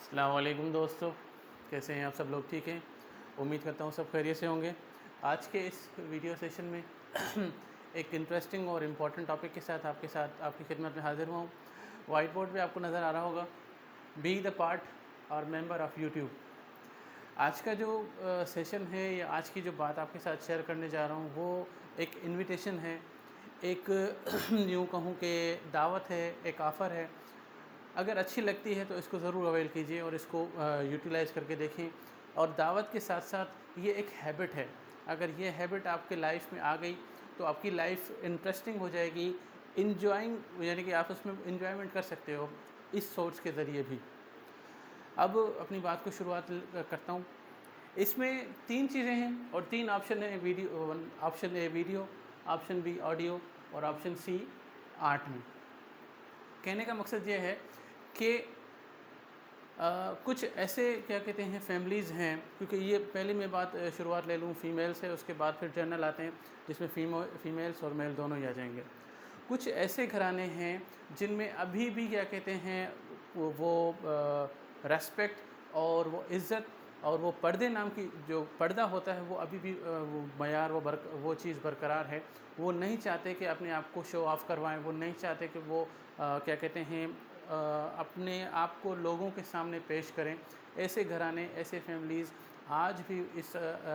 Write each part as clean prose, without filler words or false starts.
अस्सलाम वालेकुम दोस्तों, कैसे हैं आप सब लोग? ठीक हैं? उम्मीद करता हूँ सब खैरियत से होंगे। आज के इस वीडियो सेशन में एक इंटरेस्टिंग और इम्पोर्टेंट टॉपिक के साथ आपकी खिदमत में हाज़िर हुआ हूँ। व्हाइट बोर्ड पे आपको नज़र आ रहा होगा, बी द पार्ट और मेंबर ऑफ़ यूट्यूब। आज का जो सेशन है या आज की जो बात आपके साथ शेयर करने जा रहा हूँ, वो एक इन्विटेशन है, एक यूँ कहूँ कि दावत है, एक ऑफ़र है। अगर अच्छी लगती है तो इसको ज़रूर अवेल कीजिए और इसको यूटिलाइज़ करके देखें। और दावत के साथ साथ ये एक हैबिट है। अगर ये हैबिट आपके लाइफ में आ गई तो आपकी लाइफ इंटरेस्टिंग हो जाएगी, इंजॉइंग यानी कि आप उसमें इंजॉयमेंट कर सकते हो इस सोर्स के ज़रिए भी। अब अपनी बात को शुरुआत करता हूँ। इसमें 3 चीज़ें हैं और 3 ऑप्शन हैं। Option A video, option B audio और ऑप्शन सी आर्ट में। कहने का मकसद ये है कि कुछ ऐसे क्या कहते हैं फैमिलीज़ हैं, क्योंकि ये पहले मैं बात शुरुआत ले लूँ फीमेल से, उसके बाद फिर जनरल आते हैं जिसमें फीमेल्स और मेल दोनों ही आ जाएंगे। कुछ ऐसे घराने हैं जिनमें अभी भी क्या कहते हैं वो रेस्पेक्ट और वो इज़्ज़त और वो पर्दे नाम की जो पर्दा होता है वो अभी भी वो मयार वो चीज़ बरकरार है। वो नहीं चाहते कि अपने आप को शो ऑफ़ करवाएं, वो नहीं चाहते कि वो क्या कहते हैं अपने आप को लोगों के सामने पेश करें। ऐसे घराने, ऐसे फैमिलीज़ आज भी इस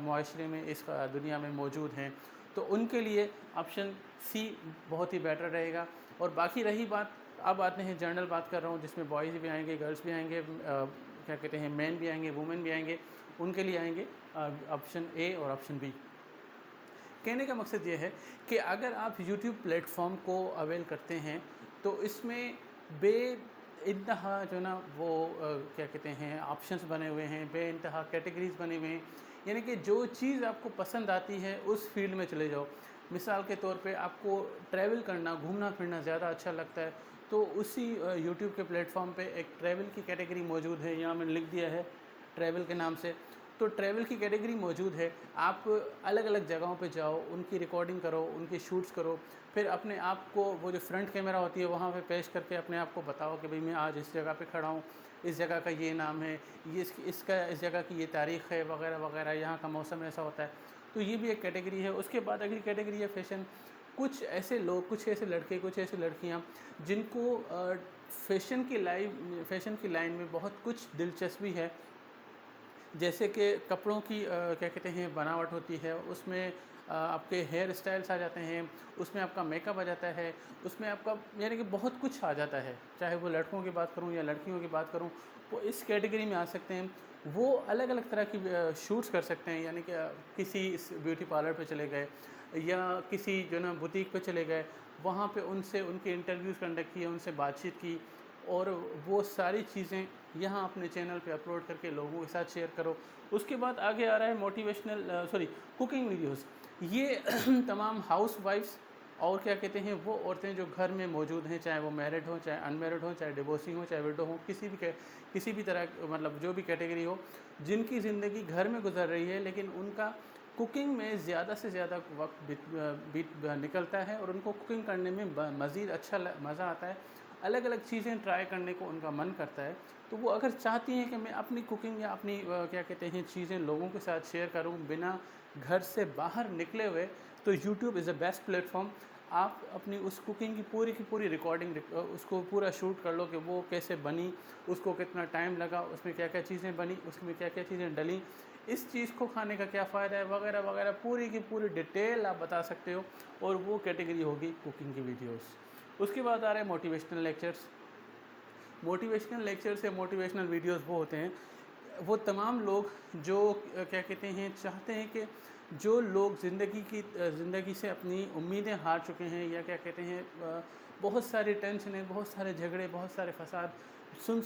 मुआशरे में, इस दुनिया में मौजूद हैं। तो उनके लिए ऑप्शन सी बहुत ही बेटर रहेगा। और बाकी रही बात, अब आते हैं जनरल बात कर रहा हूँ जिसमें बॉयज़ भी आएंगे, गर्ल्स भी आएंगे, क्या कहते हैं मैन भी आएंगे, वुमेन भी आएंगे। उनके लिए आएंगे ऑप्शन ए और ऑप्शन बी। कहने का मकसद ये है कि अगर आप यूट्यूब प्लेटफॉर्म को अवेल करते हैं तो इसमें बेइंतहा जो ना वो क्या कहते हैं ऑप्शंस बने हुए हैं, बेइंतहा कैटेगरीज़ बने हुए हैं। यानी कि जो चीज़ आपको पसंद आती है उस फील्ड में चले जाओ। मिसाल के तौर पे आपको ट्रैवल करना, घूमना फिरना ज़्यादा अच्छा लगता है तो उसी यूट्यूब के प्लेटफॉर्म पे एक ट्रैवल की कैटेगरी मौजूद है। यहाँ मैंने लिख दिया है ट्रैवल के नाम से। तो ट्रैवल की कैटेगरी मौजूद है। आप अलग अलग जगहों पे जाओ, उनकी रिकॉर्डिंग करो, उनकी शूट्स करो, फिर अपने आप को वो जो फ्रंट कैमरा होती है वहाँ पे पेश करके अपने आप को बताओ कि भाई मैं आज इस जगह पे खड़ा हूँ, इस जगह का ये नाम है, ये इस जगह की ये तारीख़ है, वगैरह वगैरह, यहाँ का मौसम ऐसा होता है। तो ये भी एक कैटेगरी है। उसके बाद अगली कैटेगरी है फ़ैशन। कुछ ऐसे लोग, कुछ ऐसे लड़के, कुछ ऐसी लड़कियाँ जिनको फ़ैशन की लाइन में बहुत कुछ दिलचस्पी है। जैसे कि कपड़ों की क्या कहते हैं बनावट होती है, उसमें आपके हेयर स्टाइल्स आ जाते हैं, उसमें आपका मेकअप आ जाता है, उसमें आपका यानी कि बहुत कुछ आ जाता है। चाहे वो लड़कों की बात करूँ या लड़कियों की बात करूँ, वो इस कैटेगरी में आ सकते हैं। वो अलग अलग तरह की शूट्स कर सकते हैं, यानी कि किसी इस ब्यूटी पार्लर पे चले गए या किसी जो ना बुटीक पे चले गए, वहाँ पे उनसे उनके इंटरव्यूज़ कंडक्ट किए, उनसे बातचीत की और वो सारी चीज़ें यहाँ अपने चैनल पे अपलोड करके लोगों के साथ शेयर करो। उसके बाद आगे आ रहा है कुकिंग वीडियोस। ये तमाम हाउसवाइफ्स और क्या कहते हैं वो औरतें जो घर में मौजूद हैं, चाहे वो मैरिड हों, चाहे अनमैरिड हों, चाहे डिवोर्सी हों, चाहे विडो हों, किसी भी तरह मतलब जो भी कैटेगरी हो, जिनकी ज़िंदगी घर में गुजर रही है लेकिन उनका कुकिंग में ज़्यादा से ज़्यादा वक्त निकलता है और उनको कुकिंग करने में मज़ीद अच्छा मज़ा आता है। अलग अलग चीज़ें ट्राई करने को उनका मन करता है। तो वो अगर चाहती हैं कि मैं अपनी कुकिंग या अपनी क्या कहते हैं चीज़ें लोगों के साथ शेयर करूं बिना घर से बाहर निकले हुए, तो YouTube is the best platform. आप अपनी उस कुकिंग की पूरी रिकॉर्डिंग उसको पूरा शूट कर लो कि वो कैसे बनी, उसको कितना टाइम लगा, उसमें क्या क्या चीज़ें बनी, उसमें क्या क्या चीज़ें डली, इस चीज़ को खाने का क्या फ़ायदा है, वगैरह वगैरह पूरी की पूरी डिटेल आप बता सकते हो। और वो कैटेगरी होगी कुकिंग की वीडियोज़। उसके बाद आ रहे हैं मोटिवेशनल लेक्चर्स। मोटिवेशनल लेक्चर्स या मोटिवेशनल वीडियोस वो होते हैं, वो तमाम लोग जो क्या कहते हैं चाहते हैं कि जो लोग ज़िंदगी से अपनी उम्मीदें हार चुके हैं या क्या कहते हैं बहुत सारी टेंशनें, बहुत सारे झगड़े, बहुत सारे फसाद सुन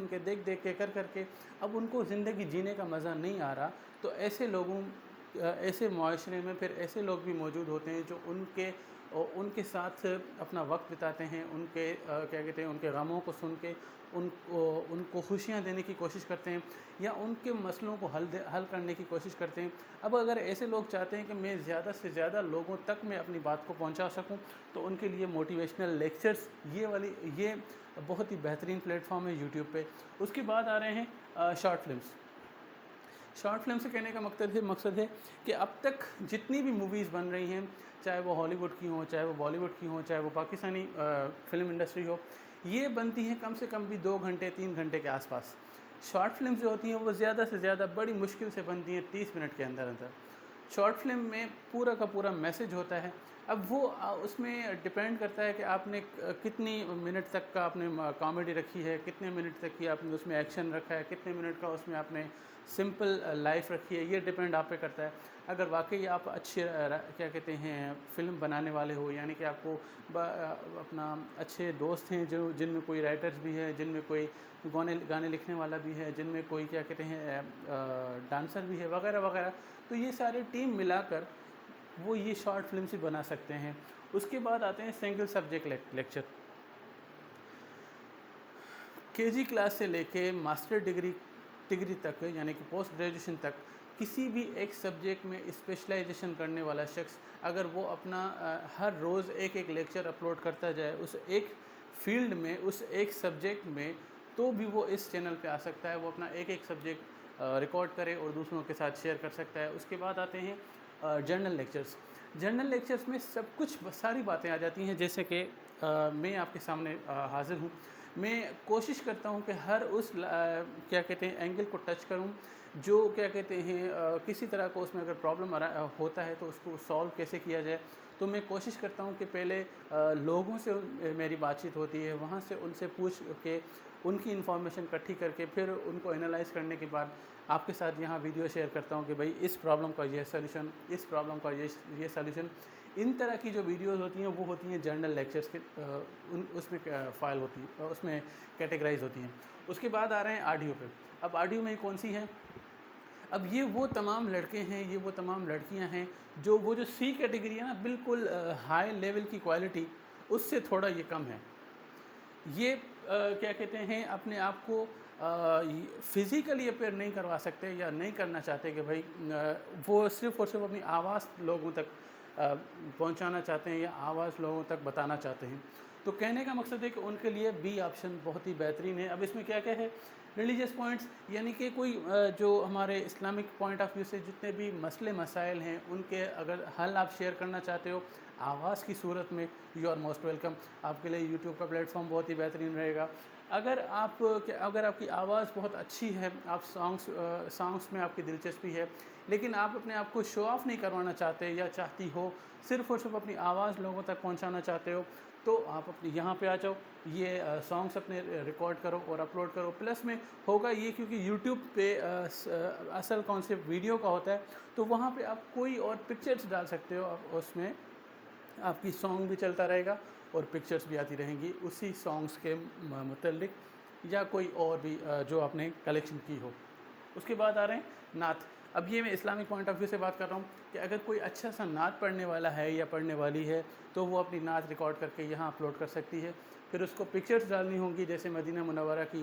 के देख के कर के अब उनको ज़िंदगी जीने का मज़ा नहीं आ रहा। तो ऐसे लोगों ऐसे मुआशरे में फिर ऐसे लोग भी मौजूद होते हैं जो उनके और उनके साथ अपना वक्त बिताते हैं, उनके क्या कहते हैं, उनके गमों को सुन के उनको खुशियाँ देने की कोशिश करते हैं या उनके मसलों को हल करने की कोशिश करते हैं। अब अगर ऐसे लोग चाहते हैं कि मैं ज़्यादा से ज़्यादा लोगों तक मैं अपनी बात को पहुंचा सकूं, तो उनके लिए मोटिवेशनल लेक्चर्स ये बहुत ही बेहतरीन प्लेटफॉर्म है यूट्यूब पे। उसके बाद आ रहे हैं शॉर्ट फिल्म्स। शॉर्ट फिल्म से कहने का मकसद है कि अब तक जितनी भी मूवीज़ बन रही हैं, चाहे वो हॉलीवुड की हों, चाहे वो बॉलीवुड की हों, चाहे वो पाकिस्तानी फ़िल्म इंडस्ट्री हो, ये बनती हैं कम से कम भी 2 घंटे 3 घंटे के आसपास। शॉर्ट फिल्म जो होती हैं वो ज़्यादा से ज़्यादा बड़ी मुश्किल से बनती हैं 30 मिनट के अंदर अंदर। शॉर्ट फिल्म में पूरा का पूरा मैसेज होता है। अब वो उसमें डिपेंड करता है कि आपने कितनी मिनट तक का आपने कॉमेडी रखी है, कितने मिनट तक की आपने उसमें एक्शन रखा है, कितने मिनट का उसमें आपने सिंपल लाइफ रखी है, ये डिपेंड आप पे करता है। अगर वाकई आप अच्छे क्या कहते हैं फ़िल्म बनाने वाले हो, यानी कि आपको अपना अच्छे दोस्त हैं जो जिनमें कोई राइटर्स भी है, जिनमें कोई गाने लिखने वाला भी है, जिनमें कोई क्या कहते हैं डांसर भी है वगैरह वगैरह, तो ये सारे टीम मिलाकर वो ये शॉर्ट फिल्म ही बना सकते हैं। उसके बाद आते हैं single subject lecture. KG class से लेके मास्टर डिग्री तक, यानी कि पोस्ट ग्रेजुएशन तक, किसी भी एक सब्जेक्ट में स्पेशलाइजेशन करने वाला शख्स अगर वो अपना हर रोज़ एक एक लेक्चर अपलोड करता जाए उस एक फील्ड में, उस एक सब्जेक्ट में, तो भी वो इस चैनल पे आ सकता है। वो अपना एक एक सब्जेक्ट रिकॉर्ड करे और दूसरों के साथ शेयर कर सकता है। उसके बाद आते हैं जर्नल लेक्चर्स। जर्नल लेक्चर्स में सब कुछ सारी बातें आ जाती हैं, जैसे कि मैं आपके सामने हाज़िर हूँ। मैं कोशिश करता हूँ कि हर उस क्या कहते हैं एंगल को टच करूँ जो क्या कहते हैं किसी तरह को उसमें अगर प्रॉब्लम होता है तो उसको सॉल्व कैसे किया जाए। तो मैं कोशिश करता हूँ कि पहले लोगों से मेरी बातचीत होती है, वहाँ से उनसे पूछ के उनकी इन्फॉर्मेशन इकट्ठी करके फिर उनको एनालाइज करने के बाद आपके साथ यहाँ वीडियो शेयर करता हूँ कि भाई इस प्रॉब्लम का ये सलूशन, इस प्रॉब्लम का ये सलूशन। इन तरह की जो वीडियोस होती हैं वो होती हैं जर्नल लेक्चर्स के उसमें फ़ाइल होती है, उसमें कैटेगराइज होती हैं। उसके बाद आ रहे हैं ऑडियो पे। अब ऑडियो में कौन सी है? अब ये वो तमाम लड़के हैं, ये वो तमाम लड़कियां हैं जो सी कैटेगरी है ना, बिल्कुल हाई लेवल की क्वालिटी, उससे थोड़ा ये कम है। ये क्या कहते हैं अपने आप को फिज़िकली अपेयर नहीं करवा सकते या नहीं करना चाहते कि भाई वो सिर्फ़ और सिर्फ अपनी आवाज़ लोगों तक पहुंचाना चाहते हैं या आवाज़ लोगों तक बताना चाहते हैं। तो कहने का मकसद है कि उनके लिए बी ऑप्शन बहुत ही बेहतरीन है। अब इसमें क्या क्या है? रिलीजियस पॉइंट्स, यानी कि कोई जो हमारे इस्लामिक पॉइंट ऑफ व्यू से जितने भी मसले मसाइल हैं उनके अगर हल आप शेयर करना चाहते हो आवाज़ की सूरत में, यू आर मोस्ट वेलकम। आपके लिए यूट्यूब का प्लेटफॉर्म बहुत ही बेहतरीन रहेगा। अगर आपकी आवाज़ बहुत अच्छी है, आप सॉन्ग्स में आपकी दिलचस्पी है, लेकिन आप अपने आप को शो ऑफ़ नहीं करवाना चाहते या चाहती हो, सिर्फ़ और सिर्फ अपनी आवाज़ लोगों तक पहुंचाना चाहते हो, तो आप अपने यहाँ पे आ जाओ, ये सॉन्ग्स अपने रिकॉर्ड करो और अपलोड करो। प्लस में होगा ये, क्योंकि यूट्यूब पे असल कॉन्सेप्ट वीडियो का होता है, तो वहाँ पे आप कोई और पिक्चर्स डाल सकते हो, उसमें आपकी सॉन्ग भी चलता रहेगा और पिक्चर्स भी आती रहेंगी उसी सॉन्ग्स के मुतल्लिक, या कोई और भी जो आपने कलेक्शन की हो। उसके बाद आ रहे हैं नात। अब ये मैं इस्लामिक पॉइंट ऑफ व्यू से बात कर रहा हूँ कि अगर कोई अच्छा सा नात पढ़ने वाला है या पढ़ने वाली है तो वो अपनी नात रिकॉर्ड करके यहाँ अपलोड कर सकती है। फिर उसको पिक्चर्स डालनी होंगी, जैसे मदीना मुनव्वरा की,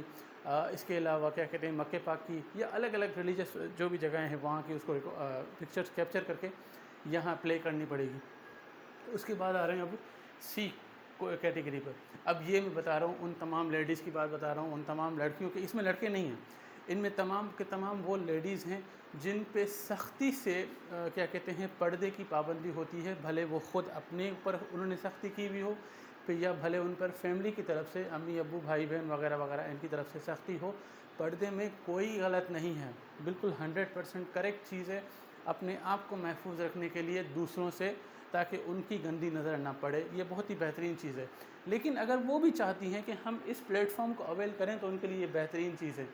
इसके अलावा क्या कहते हैं मक्के पाक की, या अलग अलग रिलीजियस जो भी जगहें हैं वहाँ की, उसको पिक्चर्स कैप्चर करके यहाँ प्ले करनी पड़ेगी। उसके बाद आ रहे हैं अब सी कैटेगरी पर। अब ये मैं बता रहा हूँ उन तमाम लेडीज़ की बात बता रहा हूँ, उन तमाम लड़कियों की, इसमें लड़के नहीं हैं, इनमें तमाम के तमाम वो लेडीज़ हैं जिन पे सख्ती से क्या कहते हैं पर्दे की पाबंदी होती है, भले वो ख़ुद अपने ऊपर उन्होंने सख्ती की भी हो या भले उन पर फैमिली की तरफ से, अम्मी अब्बू भाई बहन वगैरह वगैरह इनकी तरफ से सख्ती हो। पर्दे में कोई गलत नहीं है, बिल्कुल 100% करेक्ट चीज़ है अपने आप को महफूज रखने के लिए दूसरों से, ताकि उनकी गंदी नज़र ना पड़े। ये बहुत ही बेहतरीन चीज़ है। लेकिन अगर वो भी चाहती हैं कि हम इस प्लेटफॉर्म को अवेल करें तो उनके लिए बेहतरीन चीज़ है।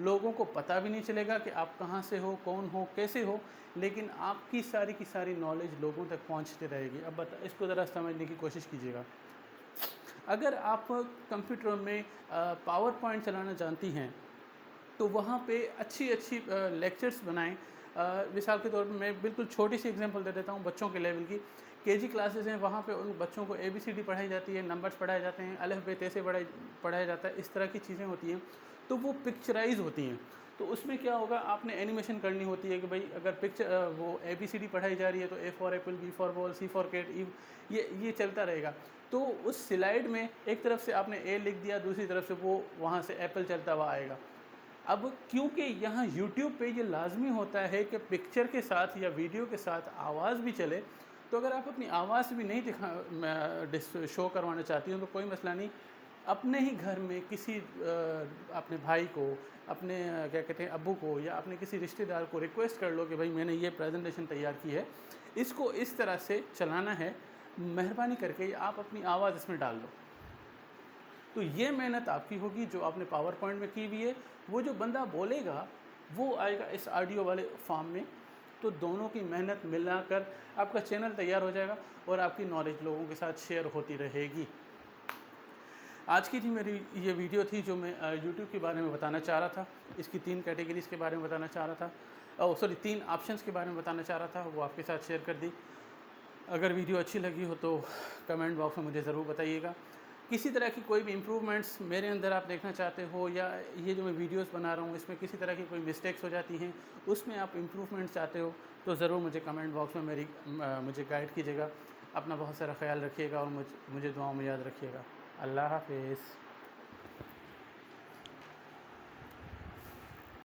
लोगों को पता भी नहीं चलेगा कि आप कहाँ से हो, कौन हो, कैसे हो, लेकिन आपकी सारी की सारी नॉलेज लोगों तक पहुँचती रहेगी। अब इसको ज़रा समझने की कोशिश कीजिएगा। अगर आप कंप्यूटर में पावर पॉइंट चलाना जानती हैं तो वहाँ पे अच्छी अच्छी लेक्चर्स बनाएं। मिसाल के तौर पे मैं बिल्कुल छोटी सी एग्जांपल दे देता हूँ बच्चों के लेवल की, केजी क्लासेस हैं, वहाँ पे उन बच्चों को ABCD पढ़ाई जाती है, नंबर्स पढ़ाए जाते हैं, अलफ बे ते से पढ़ाया जाता है, इस तरह की चीज़ें होती हैं। तो वो पिक्चराइज होती हैं। तो उसमें क्या होगा, आपने एनिमेशन करनी होती है कि भाई अगर वो ABCD पढ़ाई जा रही है तो A for apple, B for ball, C for cat, ये चलता रहेगा। तो उस स्लाइड में एक तरफ से आपने A लिख दिया, दूसरी तरफ से वो वहाँ से एप्पल चलता हुआ आएगा। अब क्योंकि यहाँ यूट्यूब पे ये लाजमी होता है कि पिक्चर के साथ या वीडियो के साथ आवाज़ भी चले, तो अगर आप अपनी आवाज़ भी नहीं शो करवाना चाहती हो तो कोई मसला नहीं, अपने ही घर में किसी अपने भाई को, अपने क्या कहते हैं अब्बू को, या अपने किसी रिश्तेदार को रिक्वेस्ट कर लो कि भाई मैंने ये प्रेजेंटेशन तैयार की है, इसको इस तरह से चलाना है, मेहरबानी करके आप अपनी आवाज़ इसमें डाल लो। तो ये मेहनत आपकी होगी जो आपने पावर पॉइंट में की हुई है। वो जो बंदा बोलेगा वो आएगा इस ऑडियो वाले फॉर्म में। तो दोनों की मेहनत मिलाकर आपका चैनल तैयार हो जाएगा और आपकी नॉलेज लोगों के साथ शेयर होती रहेगी। आज की मेरी ये वीडियो थी जो मैं YouTube के बारे में बताना चाह रहा था। इसकी 3 कैटेगरीज़ के बारे में बताना चाह रहा था, 3 ऑप्शंस के बारे में बताना चाह रहा था, वो आपके साथ शेयर कर दी। अगर वीडियो अच्छी लगी हो तो कमेंट बॉक्स में मुझे ज़रूर बताइएगा। किसी तरह की कोई भी इम्प्रूवमेंट्स मेरे अंदर आप देखना चाहते हो, या ये जो मैं वीडियोस बना रहा हूँ इसमें किसी तरह की कोई मिस्टेक्स हो जाती हैं, उसमें आप इम्प्रूवमेंट चाहते हो, तो ज़रूर मुझे कमेंट बॉक्स में मुझे गाइड कीजिएगा। अपना बहुत सारा ख्याल रखिएगा और मुझे दुआओं में याद रखिएगा। अल्लाह हाफ़िज़।